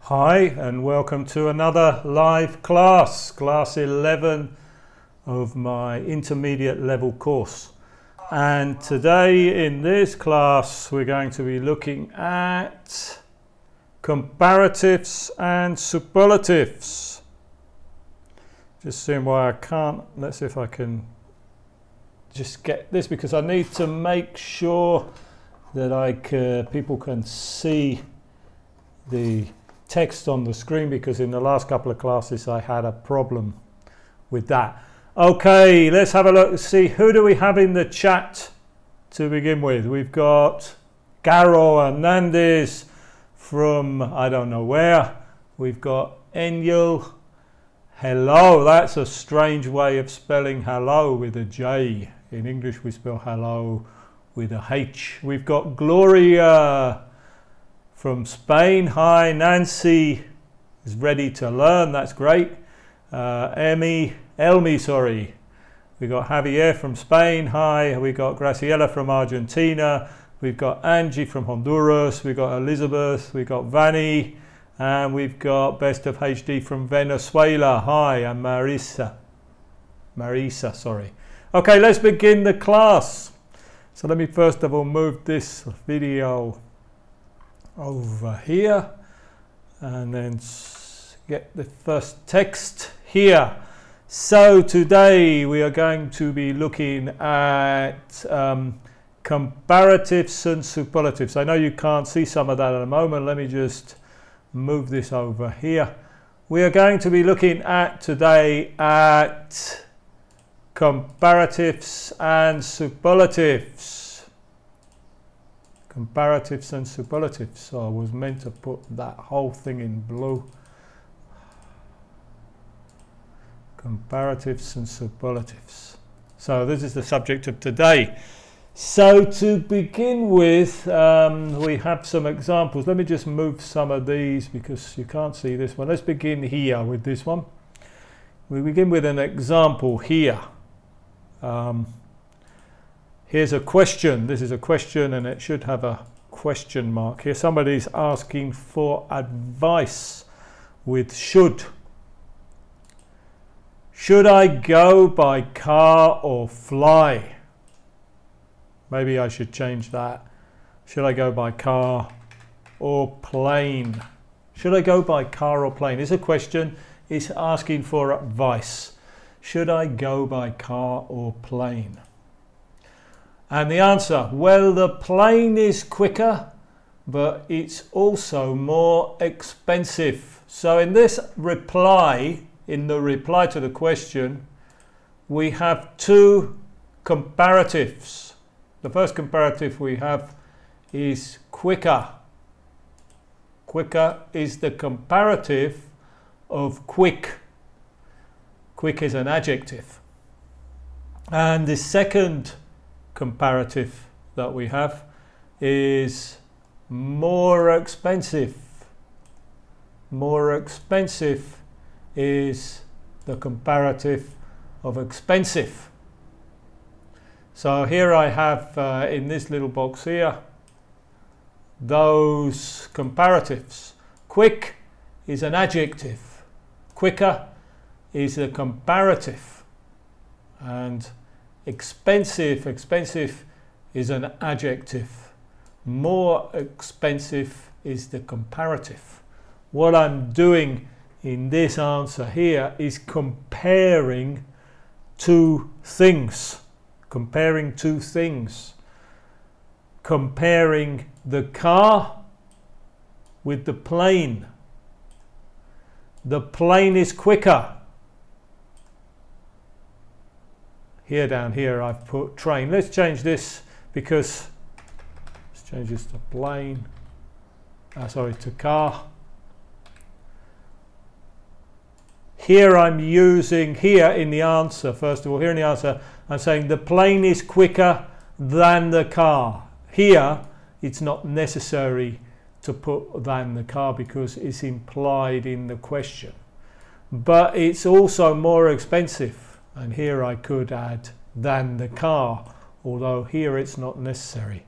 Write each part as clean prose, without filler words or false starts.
Hi and welcome to another live class, class 11 of my intermediate level course. And today in this class we're going to be looking at comparatives and superlatives. Just seeing why I can't, let's see if I can just get this, because I need to make sure that people can see the text on the screen, because in the last couple of classes I had a problem with that. Okay, let's have a look and see who do we have in the chat to begin with. We've got Garo Hernandez from I don't know where. We've got Engel. Hello, that's a strange way of spelling hello with a J. In English we spell hello with a H. We've got Gloria from Spain. Hi. Nancy is ready to learn, that's great. Elmi, sorry. We got Javier from Spain. Hi. We got Graciela from Argentina. We've got Angie from Honduras. We've got Elizabeth. We've got Vanny. And we've got Best of HD from Venezuela. Hi. And Marisa, sorry. Okay, let's begin the class. So let me first of all move this video over here and then get the first text here. So today we are going to be looking at comparatives and superlatives. I know you can't see some of that at the moment. Let me just move this over here. We are going to be looking at today at comparatives and superlatives. Comparatives and superlatives. So I was meant to put that whole thing in blue. Comparatives and superlatives. So this is the subject of today. So to begin with, we have some examples. Let me just move some of these because you can't see this one. Let's begin here with this one. We begin with an example here. Here's a question. This is a question and it should have a question mark here. Somebody's asking for advice with should. Should I go by car or fly? Maybe I should change that. Should I go by car or plane? Should I go by car or plane? It's a question. It's asking for advice. Should I go by car or plane? And the answer, well, the plane is quicker, but it's also more expensive. So in this reply, in the reply to the question, we have two comparatives. The first comparative we have is quicker. Quicker is the comparative of quick. Quick is an adjective. And the second comparative that we have is more expensive. More expensive is the comparative of expensive. So here I have in this little box here those comparatives. Quick is an adjective. Quicker is a comparative. And expensive is an adjective. More expensive is the comparative. What I'm doing in this answer here is comparing two things. Comparing two things. Comparing the car with the plane. The plane is quicker. Here, down here, I've put train. Let's change this because let's change this to plane. Sorry, to car. Here I'm using, here in the answer, first of all, here in the answer, I'm saying the plane is quicker than the car. Here, it's not necessary to put than the car because it's implied in the question. But it's also more expensive. And here I could add than the car, although here it's not necessary.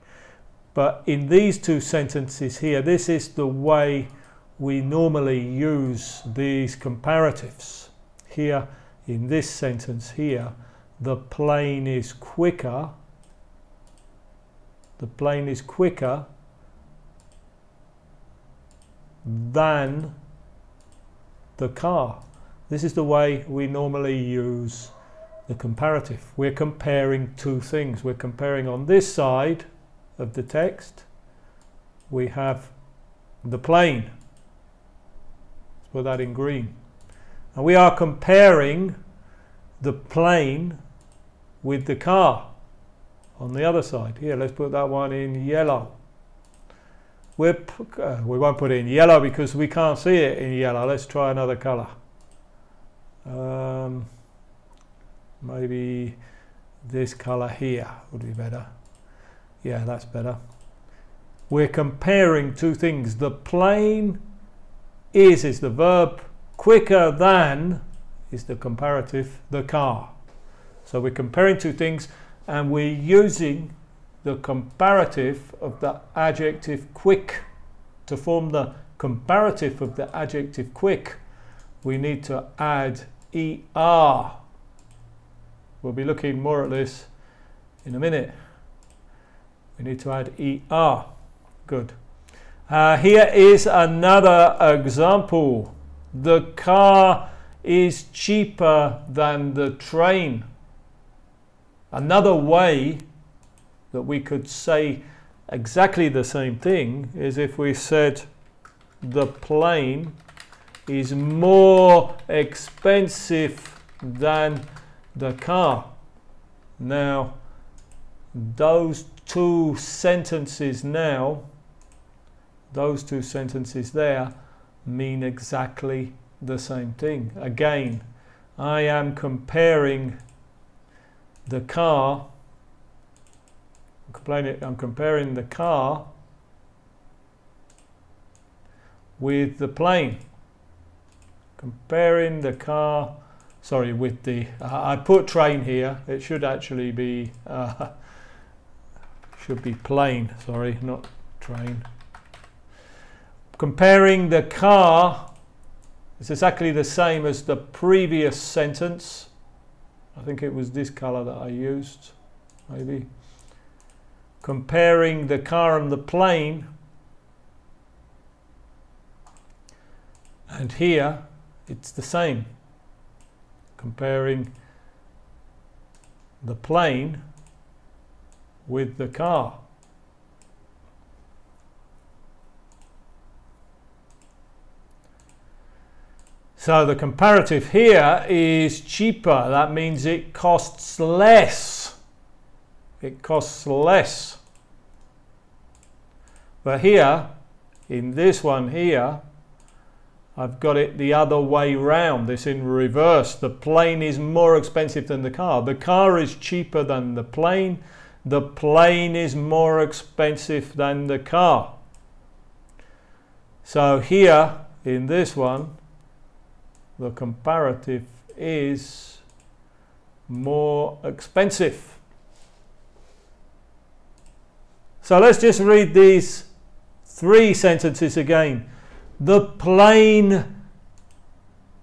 But in these two sentences here, this is the way we normally use these comparatives. Here in this sentence here, the plane is quicker. The plane is quicker than the car. This is the way we normally use the comparative. We're comparing two things. We're comparing on this side of the text, we have the plane. Let's put that in green. And we are comparing the plane with the car on the other side. Here, let's put that one in yellow. We won't put it in yellow because we can't see it in yellow. Let's try another color. Maybe this color here would be better. Yeah, that's better. We're comparing two things. The plane is the verb, quicker than is the comparative, the car. So we're comparing two things and we're using the comparative of the adjective quick. To form the comparative of the adjective quick, we need to add ER. We'll be looking more at this in a minute. We need to add ER. Good. Here is another example. The car is cheaper than the train. Another way that we could say exactly the same thing is if we said the plane is more expensive than the car. Now, those two sentences there mean exactly the same thing. Again, I am comparing the car. I'm comparing the car with the plane. Comparing the car, sorry, with the, I put train here. It should actually be, plane, sorry, not train. Comparing the car is exactly the same as the previous sentence. I think it was this color that I used, maybe. Comparing the car and the plane. And here, it's the same. Comparing the plane with the car. So the comparative here is cheaper. That means it costs less. It costs less. But here, in this one here, I've got it the other way round. It's in reverse. The plane is more expensive than the car. The car is cheaper than the plane. The plane is more expensive than the car. So here, in this one, the comparative is more expensive. So let's just read these three sentences again. The plane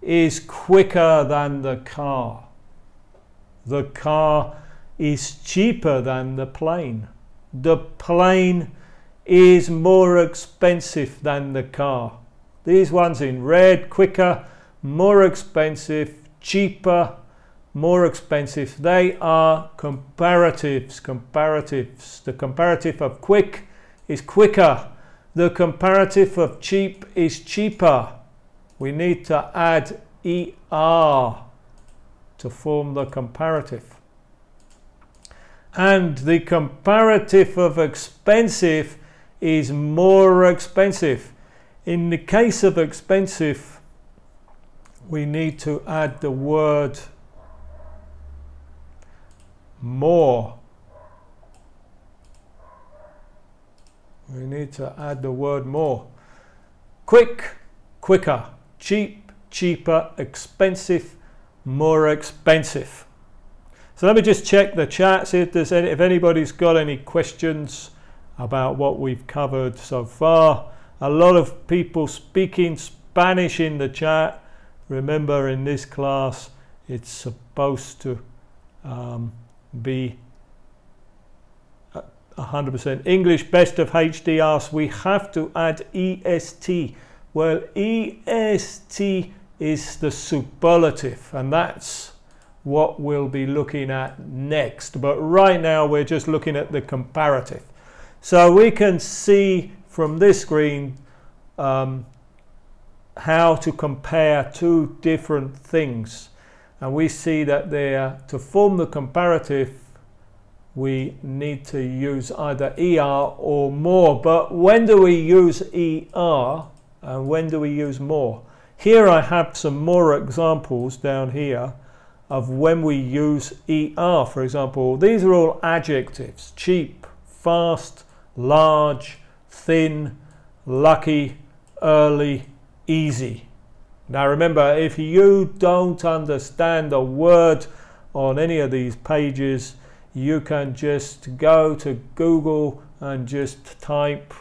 is quicker than the car. The car is cheaper than the plane. The plane is more expensive than the car. These ones in red, quicker, more expensive, cheaper, more expensive. They are comparatives. Comparatives. The comparative of quick is quicker. The comparative of cheap is cheaper. We need to add ER to form the comparative. And the comparative of expensive is more expensive. In the case of expensive, we need to add the word more. We need to add the word more. Quick, quicker, cheap, cheaper, expensive, more expensive. So let me just check the chat, see if if anybody's got any questions about what we've covered so far. A lot of people speaking Spanish in the chat. Remember, in this class, it's supposed to be 100% English. Best of HD asks, we have to add EST. Well, EST is the superlative, and that's what we'll be looking at next. But right now, we're just looking at the comparative. So we can see from this screen how to compare two different things. And we see that there, to form the comparative, we need to use either ER or more. But when do we use ER and when do we use more? Here I have some more examples down here of when we use ER. For example, these are all adjectives: cheap, fast, large, thin, lucky, early, easy. Now remember, if you don't understand a word on any of these pages, you can just go to Google and just type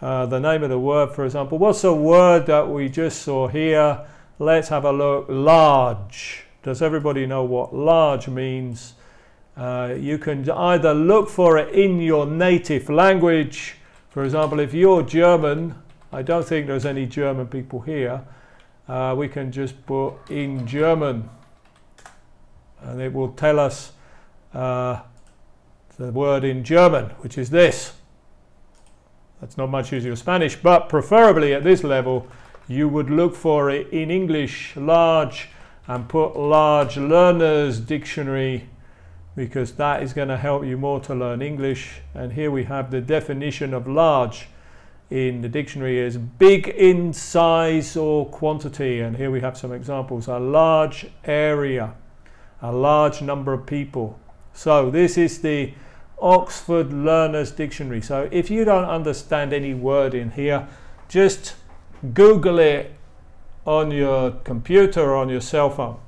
the name of the word. For example, what's the word that we just saw here? Let's have a look. Large. Does everybody know what large means? You can either look for it in your native language. For example, if you're German, I don't think there's any German people here, we can just put in German and it will tell us the word in German, which is this. That's not much use of Spanish, but preferably at this level you would look for it in English, large, and put large learners dictionary, because that is going to help you more to learn English. And here we have the definition of large in the dictionary is big in size or quantity. And here we have some examples: a large area, a large number of people. So this is the Oxford Learners Dictionary. So if you don't understand any word in here, just Google it on your computer or on your cell phone.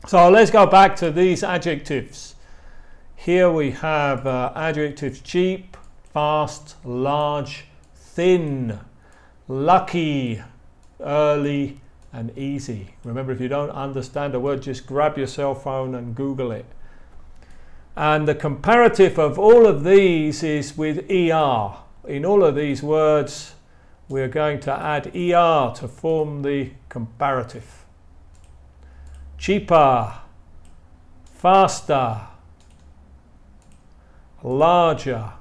So let's go back to these adjectives. Here we have adjectives: cheap, fast, large, thin, lucky, early, and easy. Remember, if you don't understand a word, just grab your cell phone and Google it. And the comparative of all of these is with ER. In all of these words, we're going to add ER to form the comparative. Cheaper, faster, larger,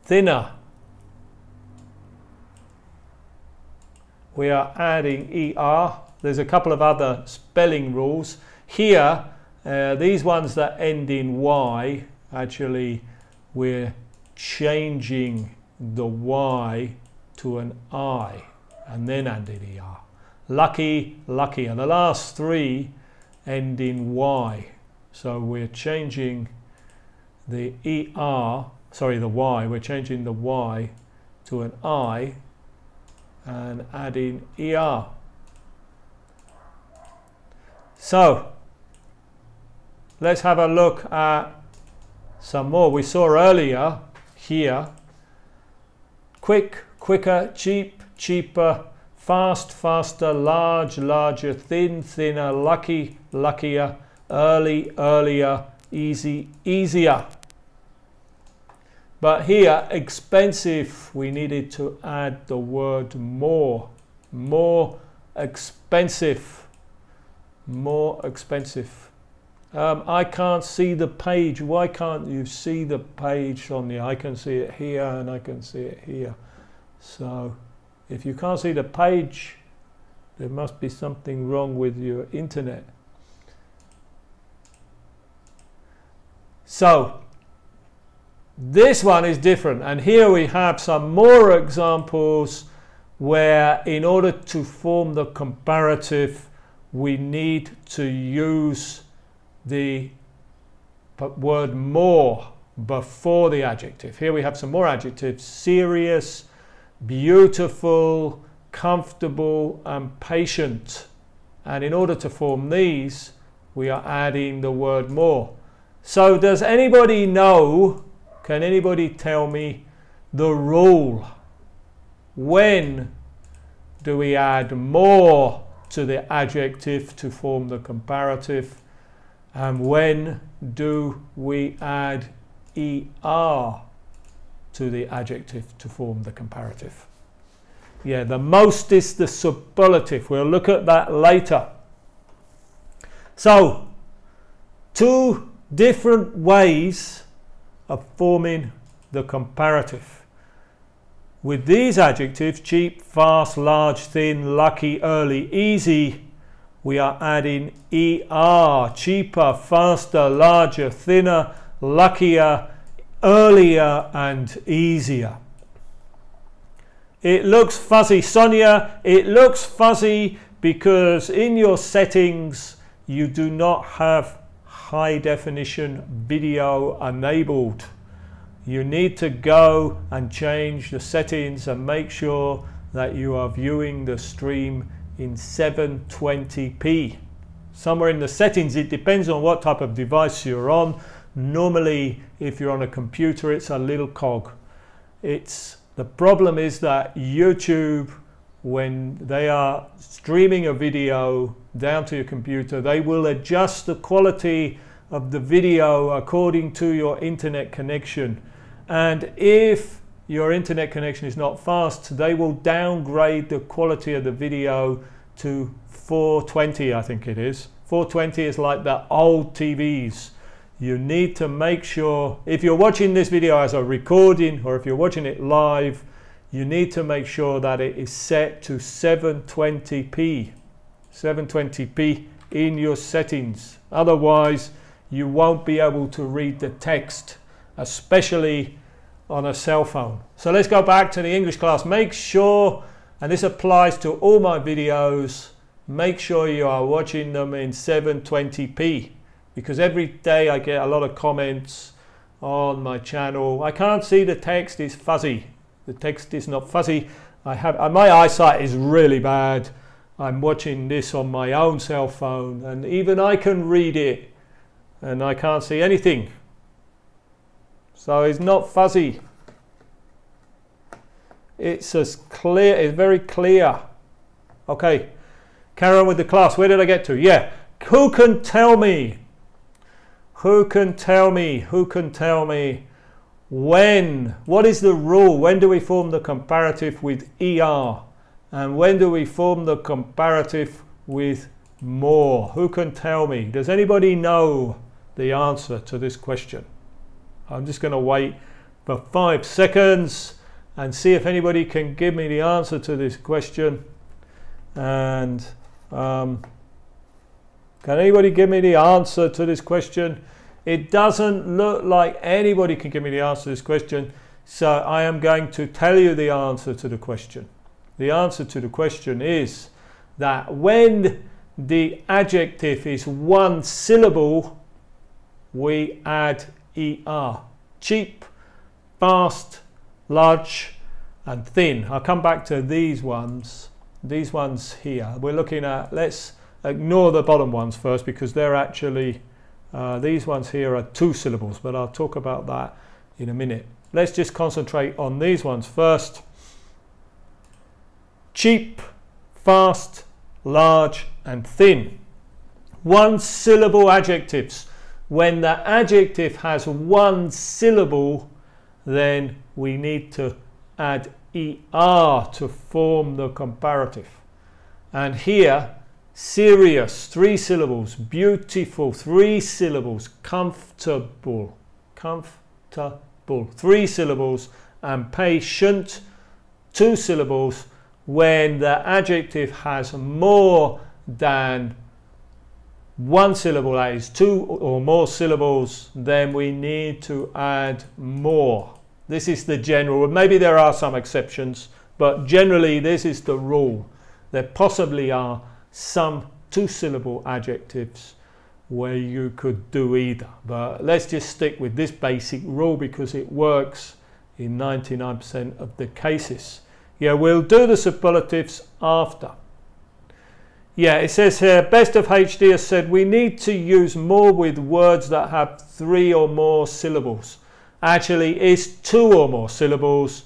thinner. We are adding ER. There's a couple of other spelling rules. Here, these ones that end in Y, actually we're changing the Y to an I and then added ER. Lucky, lucky, and the last three end in Y. So we're changing the the Y, we're changing the Y to an I and adding ER. So let's have a look at some more. We saw earlier here: quick, quicker, cheap, cheaper, fast, faster, large, larger, thin, thinner, lucky, luckier, early, earlier, easy, easier. But here, expensive, we needed to add the word more. More expensive. More expensive. I can't see the page. Why can't you see the page on the? I can see it here and I can see it here. So if you can't see the page, there must be something wrong with your internet. So this one is different, and here we have some more examples where in order to form the comparative we need to use the word more before the adjective. Here we have some more adjectives: serious, beautiful, comfortable, and patient. And in order to form these, we are adding the word more. So does anybody know, Can anybody tell me the rule? When do we add more to the adjective to form the comparative? And when do we add ER to the adjective to form the comparative? Yeah, the most is the superlative. We'll look at that later. So, two different ways of forming the comparative. With these adjectives, cheap, fast, large, thin, lucky, early, easy, we are adding ER, cheaper, faster, larger, thinner, luckier, earlier, and easier. It looks fuzzy, Sonia. It looks fuzzy because in your settings you do not have high definition video enabled. You need to go and change the settings and make sure that you are viewing the stream in 720p. Somewhere in the settings, it depends on what type of device you're on. Normally, if you're on a computer, it's a little cog. The problem is that YouTube, when they are streaming a video down to your computer, they will adjust the quality of the video according to your internet connection. And if your internet connection is not fast, they will downgrade the quality of the video to 420, I think it is. 420 is like the old TVs. You need to make sure, if you're watching this video as a recording or if you're watching it live, you need to make sure that it is set to 720p. 720p in your settings. Otherwise, you won't be able to read the text, especially on a cell phone. So let's go back to the English class. Make sure, and this applies to all my videos, make sure you are watching them in 720p, because every day I get a lot of comments on my channel. I can't see the text, it's fuzzy. The text is not fuzzy. My eyesight is really bad. I'm watching this on my own cell phone and even I can read it and I can't see anything. So it's not fuzzy. It's as clear, it's very clear. Okay, carry on with the class. Where did I get to? Yeah, who can tell me? Who can tell me? Who can tell me when? What is the rule? When do we form the comparative with ER? And when do we form the comparative with more? Who can tell me? Does anybody know the answer to this question? I'm just going to wait for 5 seconds and see if anybody can give me the answer to this question. And can anybody give me the answer to this question? It doesn't look like anybody can give me the answer to this question, so I am going to tell you the answer to the question. The answer to the question is that when the adjective is one syllable, we add ER. Cheap, fast, large, and thin. I'll come back to these ones. These ones here. We're looking at, let's ignore the bottom ones first because they're actually, these ones here are 2 syllables, but I'll talk about that in a minute. Let's just concentrate on these ones first. Cheap, fast, large, and thin. One syllable adjectives. When the adjective has one syllable, then we need to add ER to form the comparative. And here, serious, 3 syllables, beautiful, 3 syllables, comfortable, 3 syllables, and patient, 2 syllables. When the adjective has more than 1 syllable, that is 2 or more syllables, then we need to add more. This is the general. Maybe there are some exceptions, but generally this is the rule. There possibly are some 2 syllable adjectives where you could do either, but let's just stick with this basic rule because it works in 99% of the cases. Yeah, we'll do the superlatives after. Yeah, it says here, Best of HD has said we need to use more with words that have 3 or more syllables. actually is 2 or more syllables,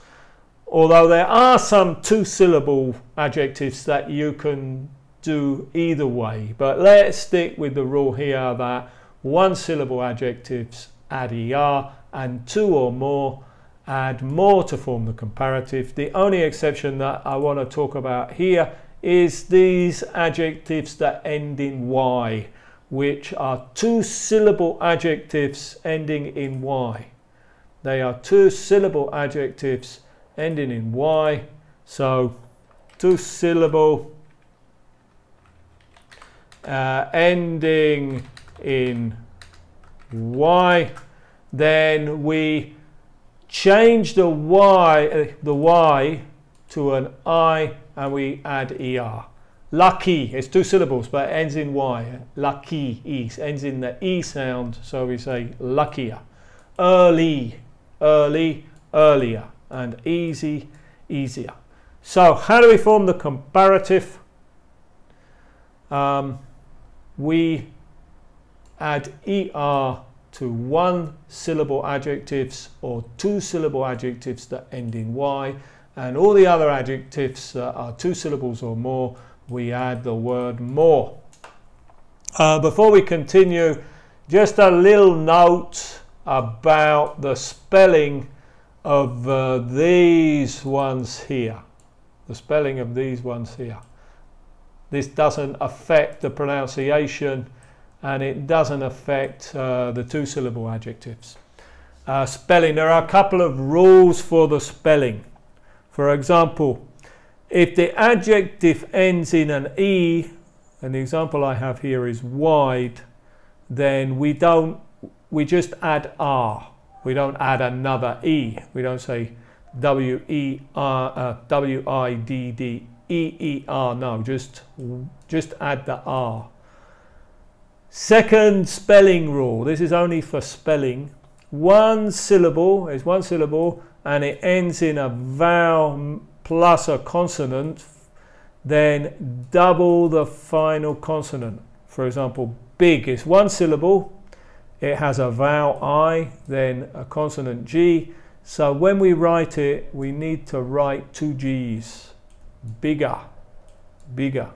although there are some 2-syllable adjectives that you can do either way. But let's stick with the rule here that 1-syllable adjectives add er and 2 or more add more to form the comparative. The only exception that I want to talk about here is these adjectives that end in y, which are 2-syllable adjectives ending in y. They are 2-syllable adjectives ending in y. So 2-syllable ending in y, then we change the y to an I and we add er. Lucky, it's 2 syllables but it ends in y. Lucky, ends in the e sound, so we say luckier. Early, early, earlier, and easy, easier. So how do we form the comparative? We add er to 1-syllable adjectives or 2-syllable adjectives that end in y, and all the other adjectives that are 2 syllables or more, we add the word more. Before we continue, just a little note about the spelling of these ones here. The spelling of these ones here. This doesn't affect the pronunciation, and it doesn't affect the 2-syllable adjectives. Spelling, there are a couple of rules for the spelling. For example, if the adjective ends in an e, and the example I have here is wide, then we just add r. We don't add another e. We don't say W-I-D-D-E-E-R. No, just add the r. Second spelling rule, this is only for spelling. 1 syllable is 1 syllable and it ends in a vowel plus a consonant, then double the final consonant. For example, big is 1 syllable, it has a vowel I, then a consonant G. So when we write it, we need to write 2 G's. Bigger, bigger.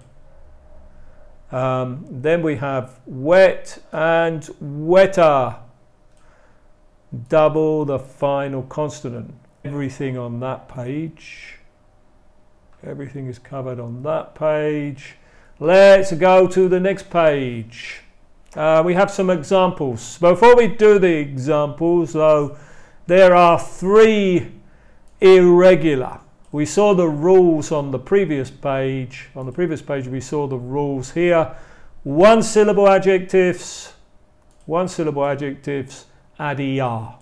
Then we have wet and wetter. Double the final consonant. Everything on that page. Everything is covered on that page. Let's go to the next page. We have some examples. Before we do the examples, though, there are 3 irregular. We saw the rules on the previous page. On the previous page, we saw the rules here. 1-syllable adjectives. 1-syllable adjectives add er.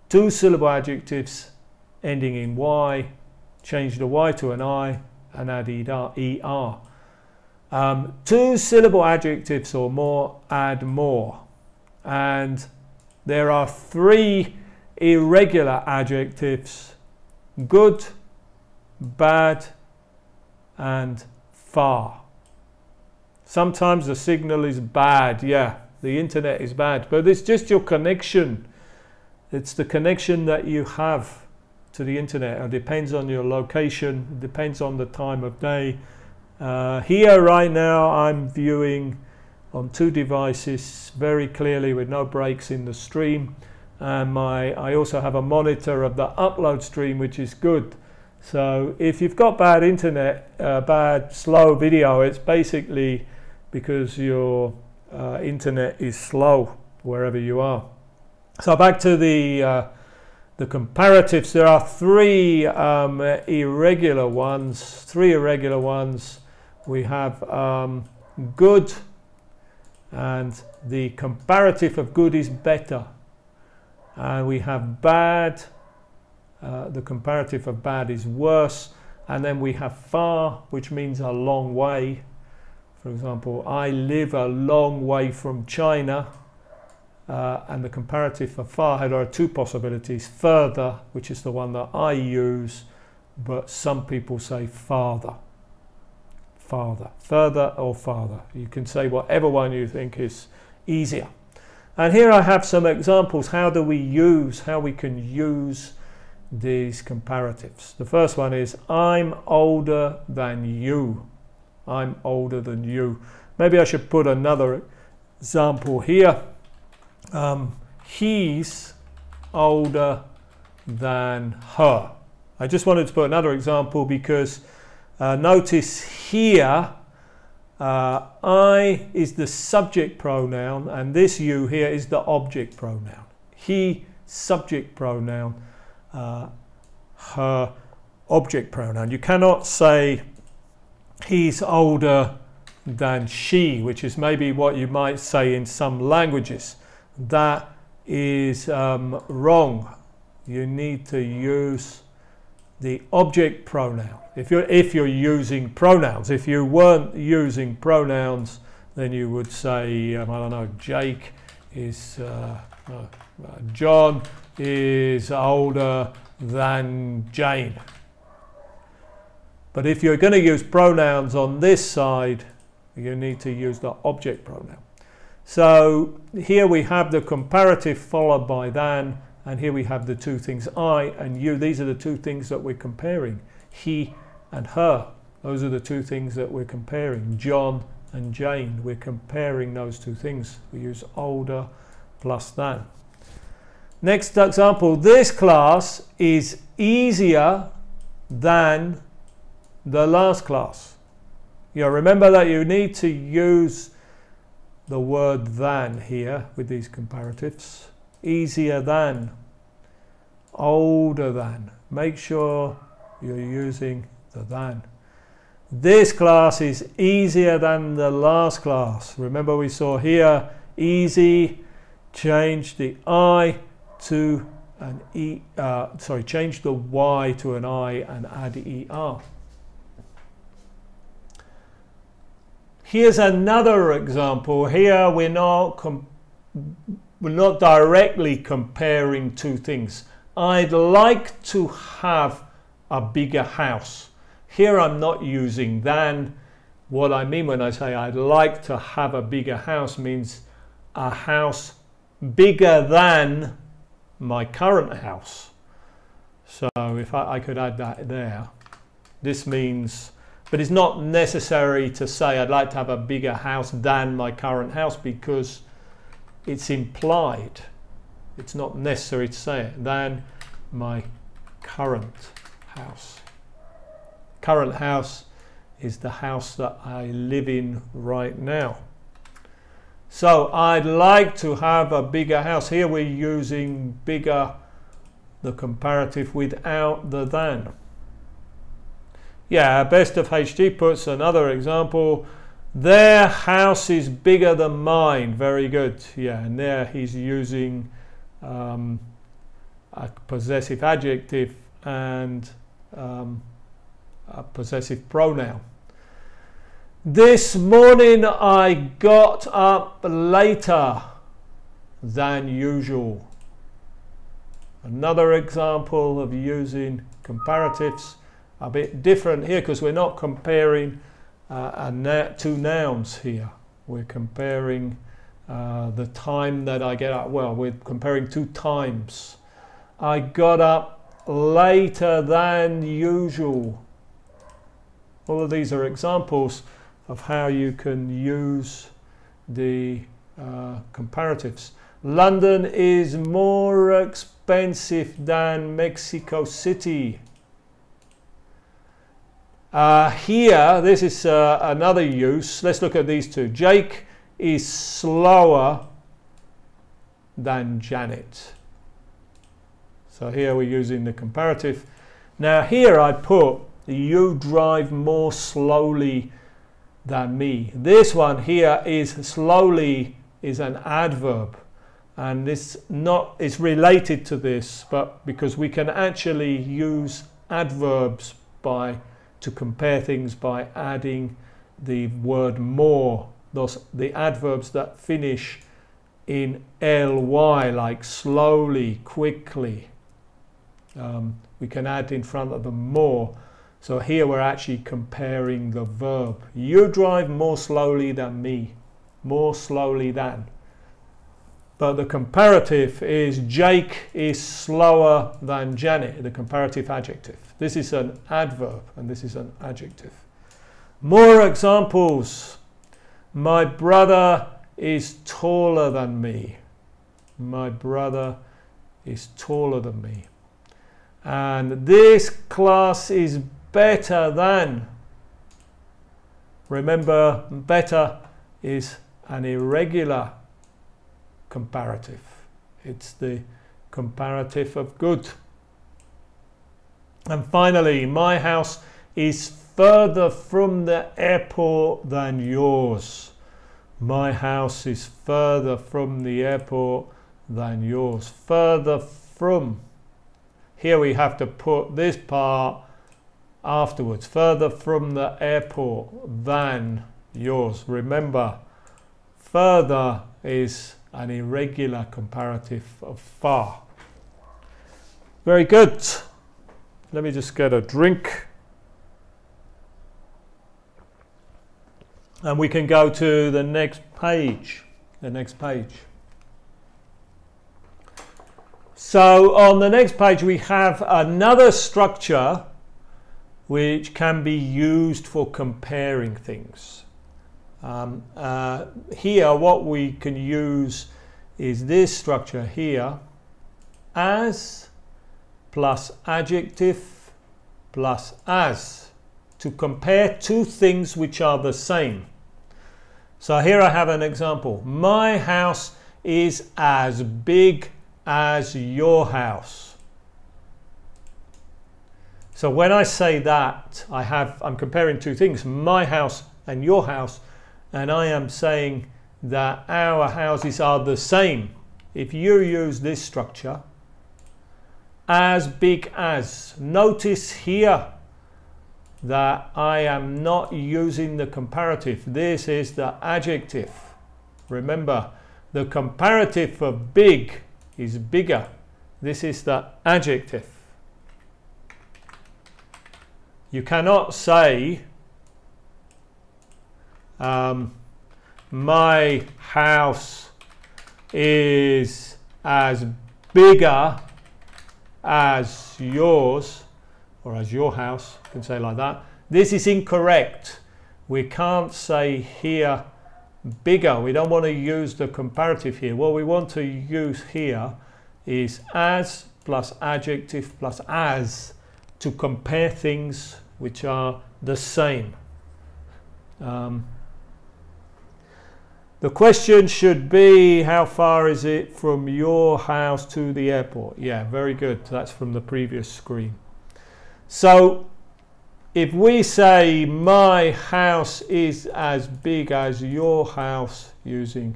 2-syllable adjectives ending in y. Change the y to an I and add er. 2-syllable adjectives or more add more. And there are 3 irregular adjectives: good, bad, and far. Sometimes the signal is bad, yeah, the internet is bad, but it's just your connection. It's the connection that you have to the internet. It depends on your location, it depends on the time of day. Here right now I'm viewing on 2 devices very clearly with no breaks in the stream, and I also have a monitor of the upload stream, which is good. So if you've got bad internet, bad slow video, it's basically because your internet is slow wherever you are. So back to the comparatives. There are 3 irregular ones. 3 irregular ones. We have good, and the comparative of good is better. And we have bad. The comparative of bad is worse. And then we have far, which means a long way. For example, I live a long way from China. And the comparative for far, there are 2 possibilities. Further, which is the one that I use, but some people say farther. Farther. Further or farther. You can say whatever one you think is easier. And here I have some examples how we can use these comparatives. The first one is I'm older than you. I'm older than you. Maybe I should put another example here. He's older than her. I just wanted to put another example because notice here I is the subject pronoun and this you here is the object pronoun. He, subject pronoun, her, object pronoun. You cannot say he's older than she, which is maybe what you might say in some languages. That is wrong. You need to use the object pronoun. If you're using pronouns, if you weren't using pronouns, then you would say, I don't know, Jake is, John is older than Jane. But if you're going to use pronouns on this side, you need to use the object pronoun. So here we have the comparative followed by than, and here we have the two things I and you. These are the two things that we're comparing. He and her. Those are the two things that we're comparing. John and Jane. We're comparing those two things. We use older plus than. Next example. This class is easier than the last class. You know, remember that you need to use the word than here with these comparatives. Easier than, older than. Make sure you're using the than. This class is easier than the last class. Remember we saw here easy, change the I to an E, change the Y to an I and add ER. Here's another example. Here we're not directly comparing two things. I'd like to have a bigger house. Here I'm not using than. What I mean when I say I'd like to have a bigger house means a house bigger than my current house. So if I could add that there. This means, but it's not necessary to say I'd like to have a bigger house than my current house because it's implied. It's not necessary to say it. Than my current house. Current house is the house that I live in right now. So I'd like to have a bigger house. Here we're using bigger, the comparative without the than. Yeah, Best of HG puts another example. Their house is bigger than mine. Very good. Yeah, and there he's using a possessive adjective and a possessive pronoun. This morning I got up later than usual. Another example of using comparatives. A bit different here because we're not comparing two nouns here. We're comparing the time that I get up. Well, we're comparing two times. I got up later than usual. All of these are examples of how you can use the comparatives. London is more expensive than Mexico City. Here, this is another use. Let's look at these two. Jake is slower than Janet. So here we're using the comparative. Now here I put you drive more slowly than me. This one here is slowly is an adverb, and it's related to this, but because we can actually use adverbs to compare things by adding the word more. The adverbs that finish in ly, like slowly, quickly, we can add in front of them more. So here we're actually comparing the verb. You drive more slowly than me. More slowly than. But the comparative is Jake is slower than Janet, the comparative adjective. This is an adverb and this is an adjective. More examples. My brother is taller than me. My brother is taller than me. And this class is better than. Remember, better is an irregular comparative. It's the comparative of good. And finally, my house is further from the airport than yours. My house is further from the airport than yours. Further from. Here we have to put this part afterwards. Further from the airport than yours. Remember, further is an irregular comparative of far. Very good. Let me just get a drink. And we can go to the next page. The next page. So on the next page we have another structure which can be used for comparing things. Here what we can use is this structure here, as plus adjective plus as, to compare two things which are the same. So here I have an example. My house is as big as your house. So when I say that, I'm comparing two things, my house and your house, and I am saying that our houses are the same. If you use this structure, as big as, notice here that I am not using the comparative. This is the adjective. Remember, the comparative of big is bigger. This is the adjective. You cannot say my house is as bigger as yours, or as your house. You can say like that. This is incorrect. We can't say here bigger. We don't want to use the comparative here. What we want to use here is as plus adjective plus as, to compare things which are the same. The question should be, how far is it from your house to the airport? Yeah, very good. That's from the previous screen. So if we say my house is as big as your house, using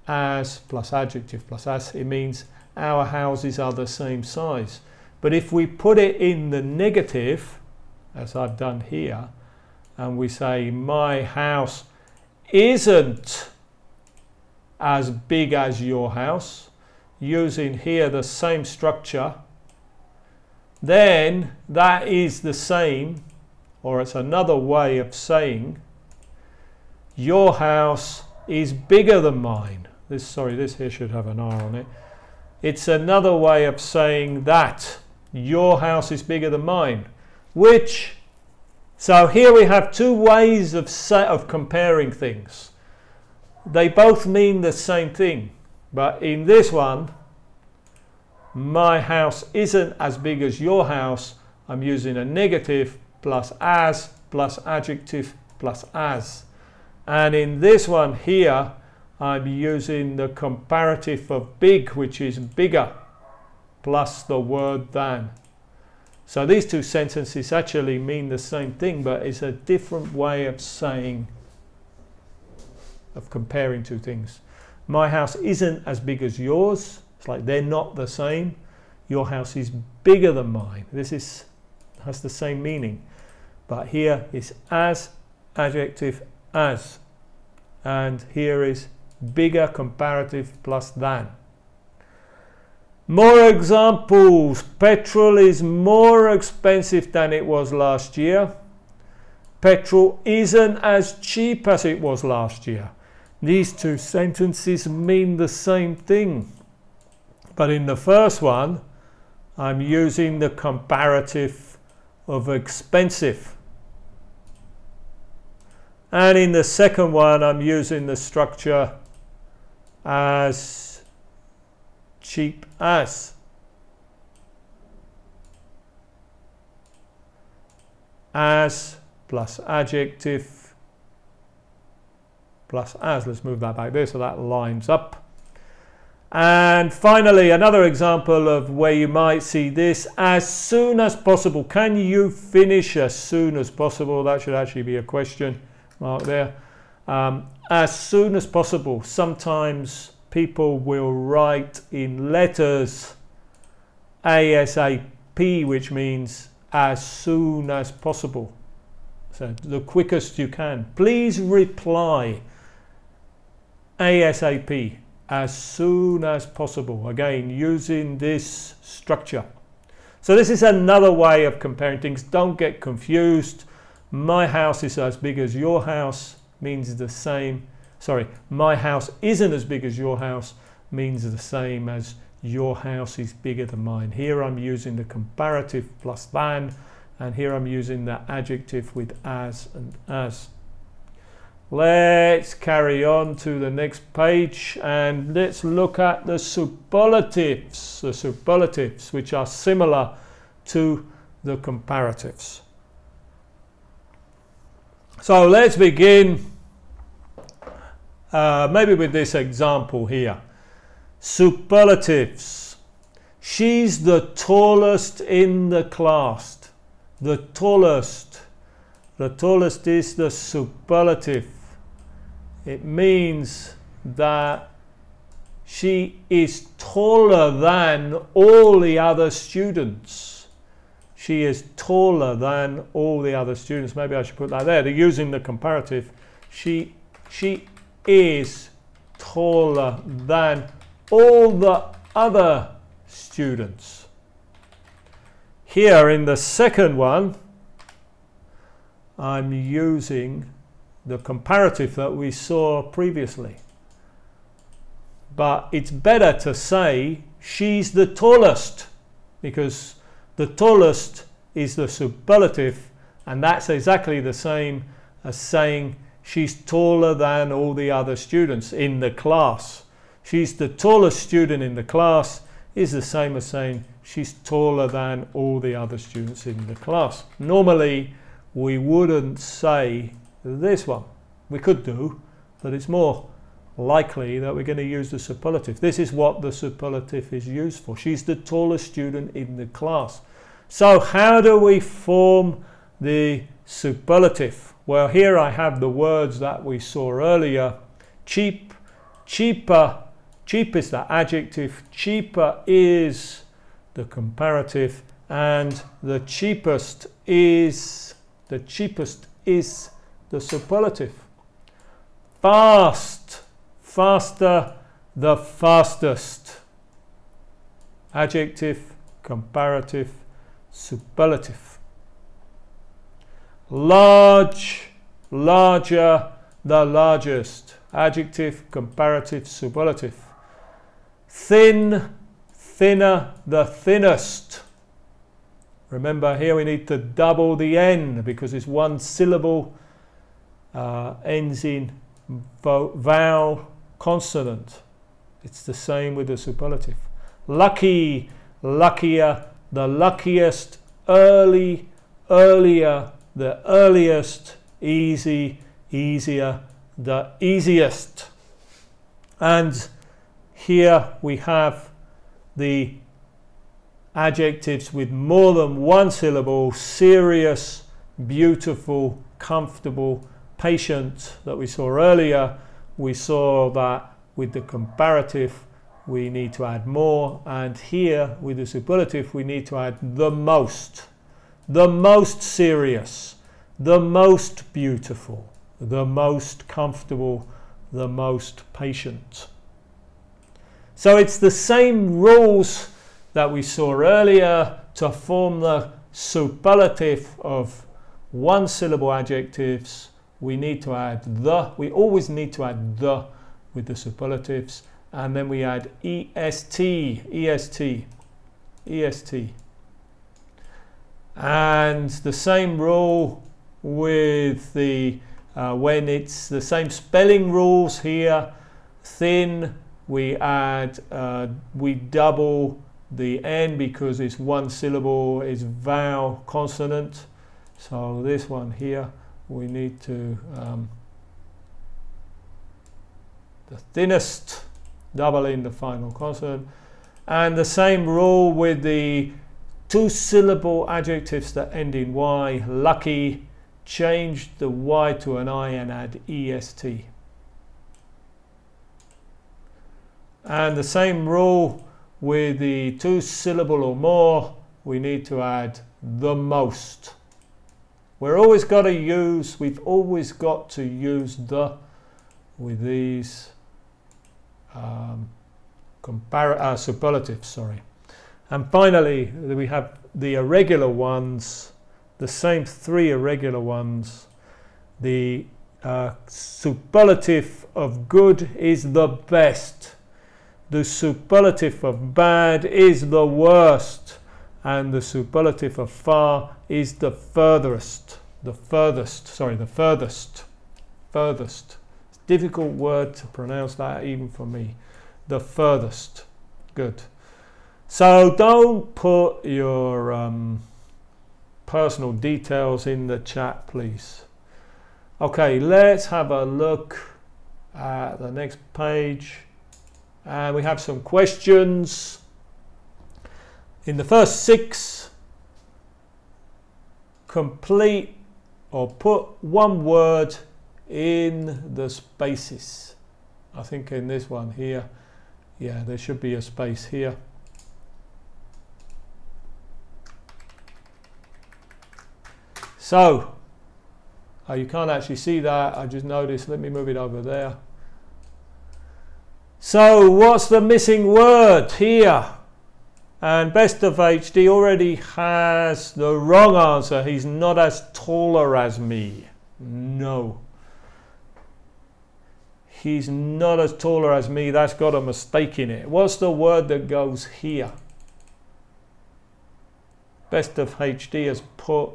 as plus adjective plus as, it means our houses are the same size. But if we put it in the negative, as I've done here, and we say my house isn't as big as your house, using here the same structure, then that is the same, or it's another way of saying your house is bigger than mine. This here should have an R on it. It's another way of saying that your house is bigger than mine. So here we have two ways of comparing things. They both mean the same thing, but in this one, my house isn't as big as your house, I'm using a negative plus adjective plus as. And in this one here, I'm using the comparative of big, which is bigger, plus the word than. So these two sentences actually mean the same thing, but it's a different way of saying, of comparing two things. My house isn't as big as yours. It's like they're not the same. Your house is bigger than mine. This has the same meaning. But here is as, adjective, as. And here is bigger comparative plus than. More examples. Petrol is more expensive than it was last year. Petrol isn't as cheap as it was last year. These two sentences mean the same thing. But in the first one, I'm using the comparative of expensive. And in the second one, I'm using the structure as cheap as. As plus adjective plus as. Let's move that back there so that lines up. And finally, another example of where you might see this: as soon as possible. Can you finish as soon as possible? That should actually be a question mark there. As soon as possible. Sometimes people will write in letters ASAP, which means as soon as possible. So the quickest you can. Please reply ASAP, as soon as possible. Again, using this structure. So this is another way of comparing things. Don't get confused. My house is as big as your house means the same. Sorry, my house isn't as big as your house means the same as your house is bigger than mine. Here I'm using the comparative plus than, and here I'm using the adjective with as and as. Let's carry on to the next page and let's look at the superlatives. The superlatives, which are similar to the comparatives. So let's begin maybe with this example here. Superlatives. She's the tallest in the class. The tallest. The tallest is the superlative. It means that she is taller than all the other students. She is taller than all the other students. Maybe I should put that there. They're using the comparative. She is taller than all the other students. Here in the second one, I'm using the comparative that we saw previously. But it's better to say she's the tallest, because the tallest is the superlative, and that's exactly the same as saying she's taller than all the other students in the class. She's the tallest student in the class is the same as saying she's taller than all the other students in the class. Normally we wouldn't say this one. We could do, but it's more likely that we're going to use the superlative. This is what the superlative is used for. She's the tallest student in the class. So how do we form the superlative? Well, here I have the words that we saw earlier. Cheap, cheaper. Cheap is the adjective, cheaper is the comparative, and the cheapest is the superlative. Fast, faster, the fastest. Adjective, comparative, superlative. Large, larger, the largest. Adjective, comparative, superlative. Thin, thinner, the thinnest. Remember, here we need to double the N because it's one syllable, ends in vowel consonant. It's the same with the superlative. Lucky, luckier, the luckiest. Early, earlier, the earliest. Easy, easier, the easiest. And here we have the adjectives with more than one syllable: serious, beautiful, comfortable, patient, that we saw earlier. We saw that with the comparative we need to add more, and here with the superlative we need to add the most serious, the most beautiful, the most comfortable, the most patient. So it's the same rules that we saw earlier to form the superlative of one syllable adjectives we need to add the. We always need to add the with the superlatives, and then we add est, est, est. And the same rule with the when it's the same spelling rules here. Thin, we add we double the n because it's one syllable, it's vowel consonant. So this one here, we need to the thinnest, double in the final consonant. And the same rule with the two-syllable adjectives that end in y. Lucky, change the y to an I and add est. And the same rule with the two-syllable or more, we need to add the most. We've always got to use the with these superlatives, sorry. And finally, we have the irregular ones, the same three irregular ones. The superlative of good is the best. The superlative of bad is the worst. And the superlative of far is the furthest. Furthest. It's a difficult word to pronounce that even for me. The furthest. Good. So don't put your personal details in the chat, please. Okay, let's have a look at the next page. And we have some questions. In the first 6, complete or put one word in the spaces. I think in this one here, yeah, there should be a space here. So, you can't actually see that, I just noticed, let me move it over there. So, what's the missing word here? And Best of HD already has the wrong answer. He's not as taller as me. No. He's not as taller as me. That's got a mistake in it. What's the word that goes here? Best of HD has put,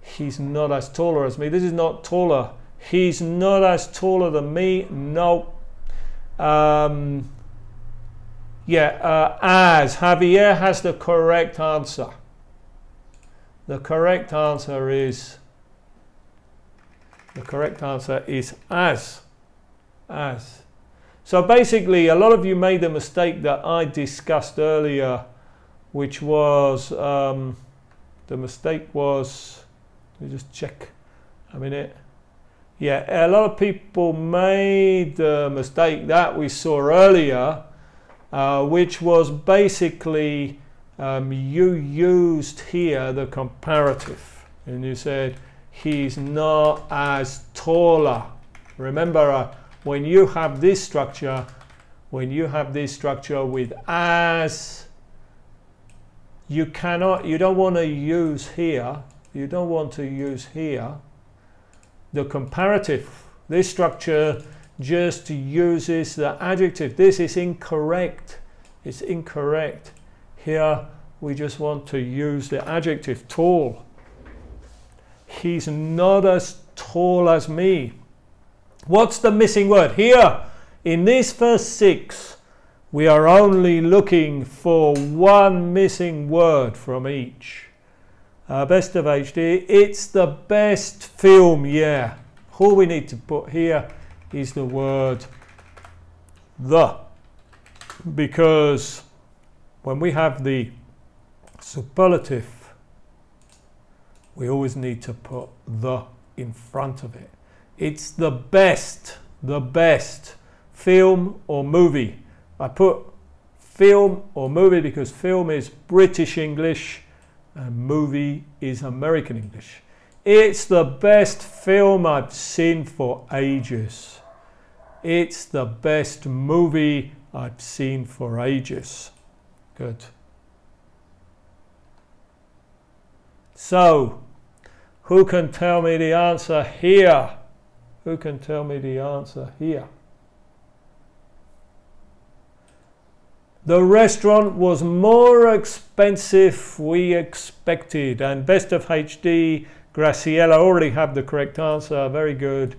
he's not as taller as me. This is not taller. He's not as taller than me. No. As Javier has the correct answer. The correct answer is as. As. So basically, a lot of you made the mistake that I discussed earlier, which was the mistake was. Let me just check a minute. Yeah, a lot of people made the mistake that we saw earlier. Which was basically you used here the comparative and you said he's not as taller. Remember, when you have this structure with as, you don't want to use here the comparative. This structure just uses the adjective. This is incorrect. It's incorrect. Here we just want to use the adjective tall. He's not as tall as me. What's the missing word? Here in these first 6 we are only looking for one missing word from each. Best of HD, it's the best film, yeah. All we need to put here is the word the, because when we have the superlative we always need to put the in front of it. It's the best film or movie. I put film or movie because film is British English and movie is American English. It's the best film I've seen for ages. It's the best movie I've seen for ages. Good. So, who can tell me the answer here? Who can tell me the answer here? The restaurant was more expensive we expected. And best of HD, Graciela already have the correct answer. Very good.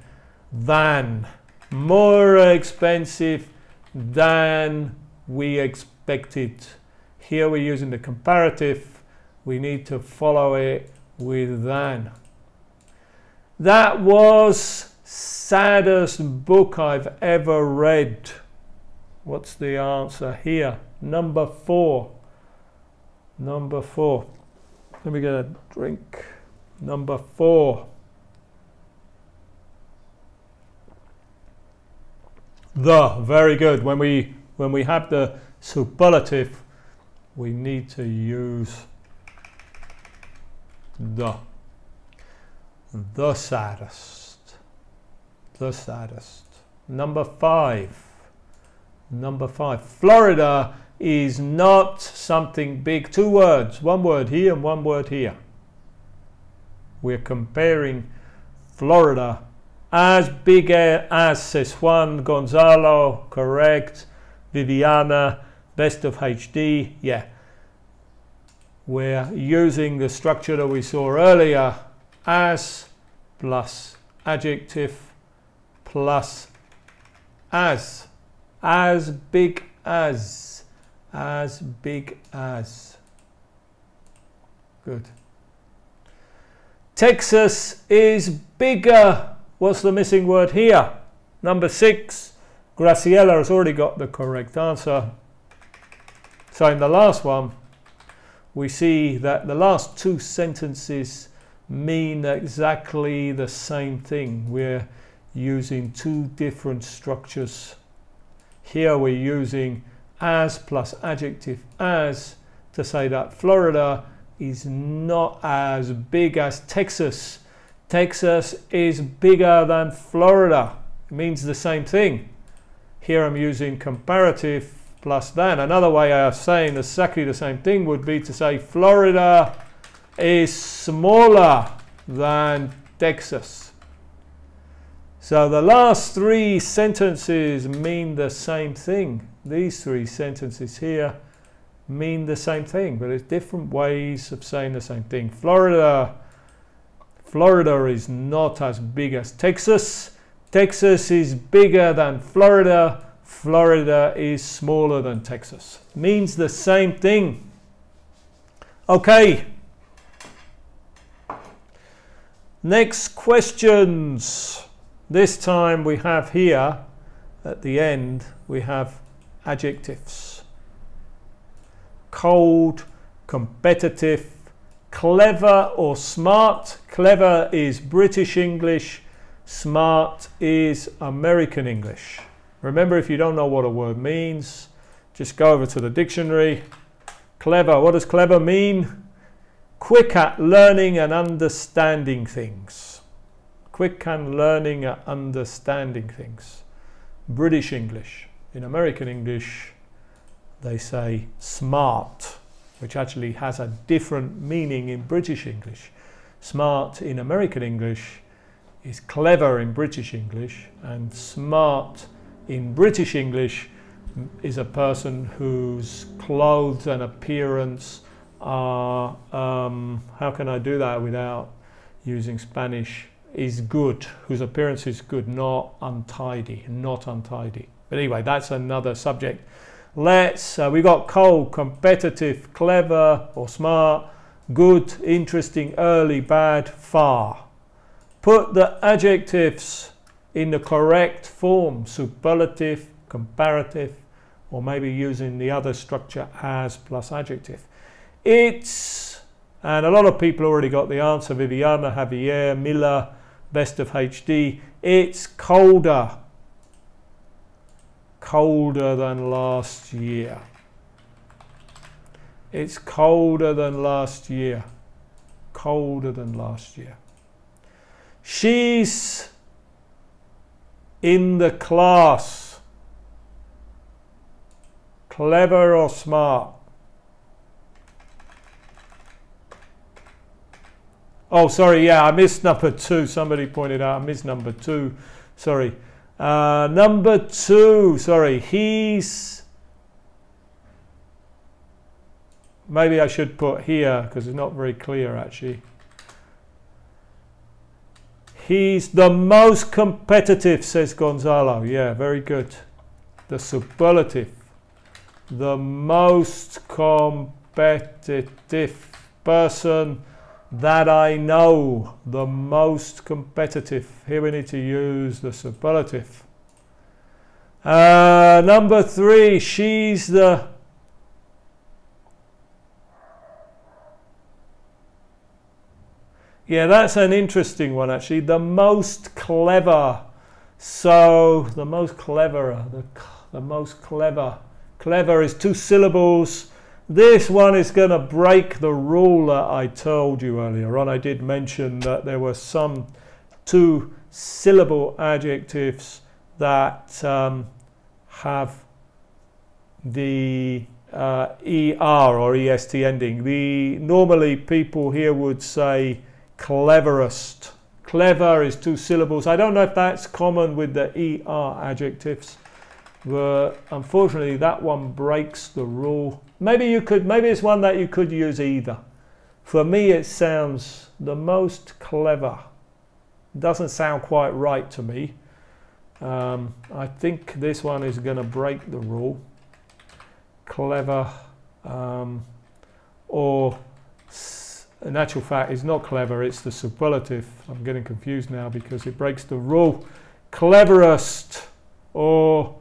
Than. More expensive than we expected. Here we're using the comparative. We need to follow it with than. That was saddest book I've ever read. What's the answer here? Number 4. Number 4. Let me get a drink. Number 4. The. Very good. When we have the superlative, we need to use the. The saddest. The saddest. Number 5. Number 5. Florida is not something big. 2 words. 1 word here and 1 word here. We're comparing Florida as big as, says Juan. Gonzalo, correct. Viviana, best of HD. Yeah. We're using the structure that we saw earlier. As plus adjective plus as. As big as. As big as. Good. Texas is bigger. What's the missing word here? Number 6. Graciela has already got the correct answer. So in the last one, we see that the last 2 sentences mean exactly the same thing. We're using 2 different structures. Here we're using as plus adjective as to say that Florida is not as big as Texas. Texas is bigger than Florida. It means the same thing. Here I'm using comparative plus than. Another way of saying exactly the same thing would be to say Florida is smaller than Texas. So the last 3 sentences mean the same thing. These 3 sentences here mean the same thing, but it's different ways of saying the same thing. Florida is not as big as Texas. Texas is bigger than Florida. Florida is smaller than Texas. Means the same thing. Okay. Next questions. This time we have here at the end we have adjectives. Cold, competitive, clever or smart. Clever is British English. Smart is American English. Remember, if you don't know what a word means, just go over to the dictionary. Clever, what does clever mean? Quick at learning and understanding things. Quick and learning and understanding things. British English. In American English, they say smart, which actually has a different meaning in British English. Smart in American English is clever in British English, and smart in British English is a person whose clothes and appearance are, how can I do that without using Spanish, is good, whose appearance is good, not untidy, not untidy. But anyway, that's another subject. We got cold, competitive, clever or smart, good, interesting, early, bad, far. Put the adjectives in the correct form, superlative, comparative, or maybe using the other structure as plus adjective. It's, and a lot of people already got the answer, Viviana, Javier, Miller, best of HD, it's colder. Colder than last year. It's colder than last year. Colder than last year. She's in the class. Clever or smart? Oh, sorry, yeah, I missed number 2. Somebody pointed out I missed number 2. Sorry. Number 2, sorry, he's, maybe I should put here because it's not very clear actually. He's the most competitive, says Gonzalo. Yeah, very good. The superlative. The most competitive person that I know. The most competitive. Here we need to use the superlative. Number 3, she's the yeah, that's an interesting one actually. The most clever. So the most cleverer, the most clever. Clever is 2 syllables. This one is going to break the rule that I told you earlier on. I did mention that there were some 2 syllable adjectives that have the ER or EST ending. Normally people here would say cleverest. Clever is 2 syllables. I don't know if that's common with the ER adjectives, but unfortunately that one breaks the rule. Maybe it's one that you could use either. For me it sounds the most clever. Doesn't sound quite right to me. I think this one is going to break the rule. Clever, or in actual fact it's not clever, it's the superlative. I'm getting confused now because it breaks the rule. Cleverest, or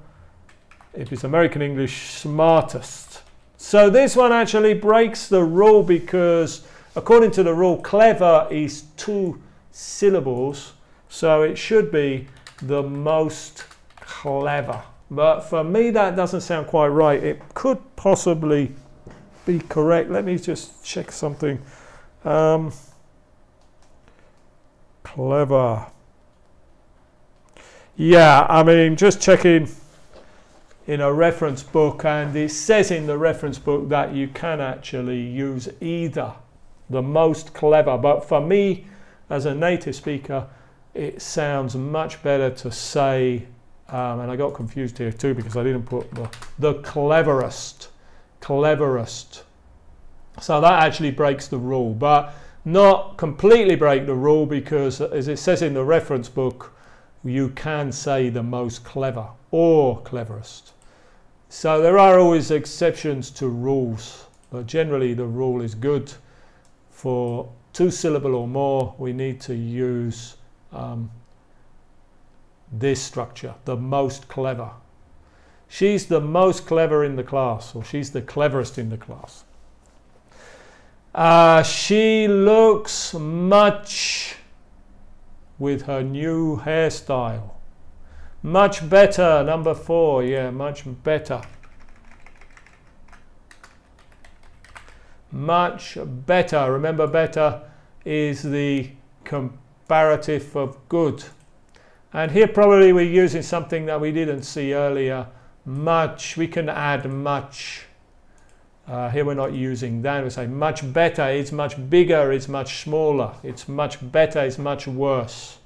if it's American English, smartest. So this one actually breaks the rule because according to the rule clever is 2 syllables, so it should be the most clever. But for me that doesn't sound quite right. It could possibly be correct. Let me just check something. Clever. Yeah, I mean, just checking in a reference book, and it says in the reference book that you can actually use either the most clever. But for me, as a native speaker, it sounds much better to say, and I got confused here too because I didn't put the cleverest. Cleverest. So that actually breaks the rule, but not completely break the rule because, as it says in the reference book, you can say the most clever or cleverest. So there are always exceptions to rules, but generally the rule is good. For 2 syllable or more, we need to use this structure, the most clever. She's the most clever in the class, or she's the cleverest in the class. She looks much with her new hairstyle. Much better, number 4, yeah, much better. Much better, remember better is the comparative of good. And here probably we're using something that we didn't see earlier. Much, we can add much. Here we're not using that. We say much better, it's much bigger, it's much smaller. It's much better, it's much worse.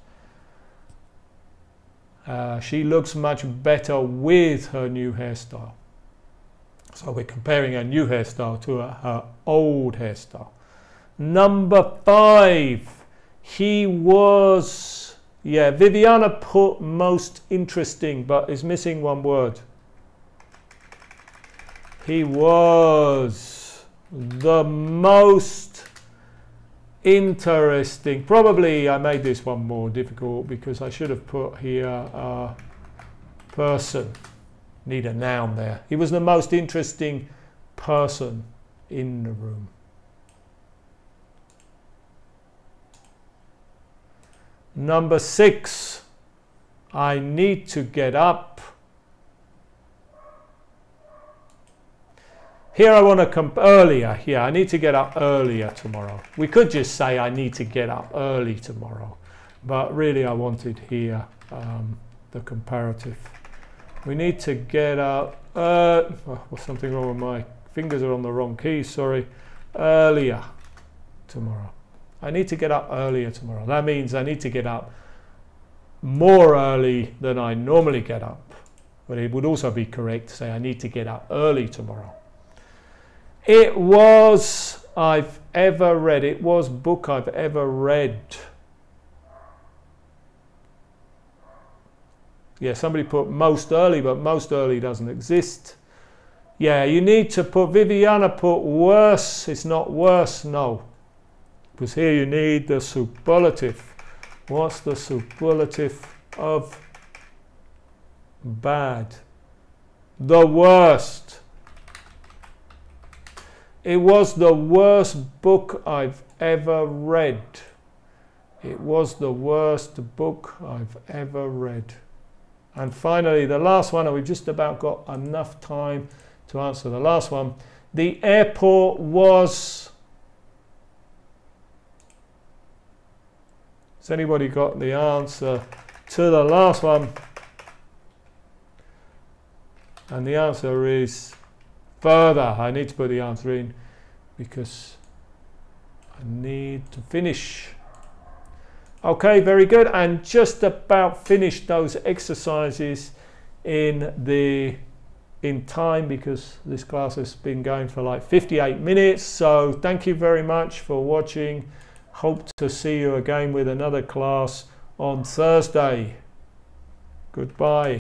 She looks much better with her new hairstyle. So we're comparing her new hairstyle to her old hairstyle. Number 5, he was, yeah, Viviana put most interesting, but is missing one word. He was the most interesting. Probably I made this one more difficult because I should have put here person. Need a noun there. He was the most interesting person in the room. Number 6, I need to get up. Here I want to come earlier. Yeah, I need to get up earlier tomorrow. We could just say I need to get up early tomorrow, but really I wanted here the comparative. We need to get up, what's something wrong with my fingers are on the wrong keys, sorry, earlier tomorrow. I need to get up earlier tomorrow. That means I need to get up more early than I normally get up. But it would also be correct to say I need to get up early tomorrow. It was I've ever read. It was book I've ever read. Yeah, somebody put most early, but most early doesn't exist. Yeah, you need to put, Viviana put worse. It's not worse, no. Because here you need the superlative. What's the superlative of bad? The worst. It was the worst book I've ever read. It was the worst book I've ever read. And finally, the last one, and we've just about got enough time to answer the last one. The airport was... Has anybody got the answer to the last one? And the answer is further. I need to put the answer in because I need to finish. Okay, very good. And just about finished those exercises in time because this class has been going for like 58 minutes. So thank you very much for watching. Hope to see you again with another class on Thursday. Goodbye.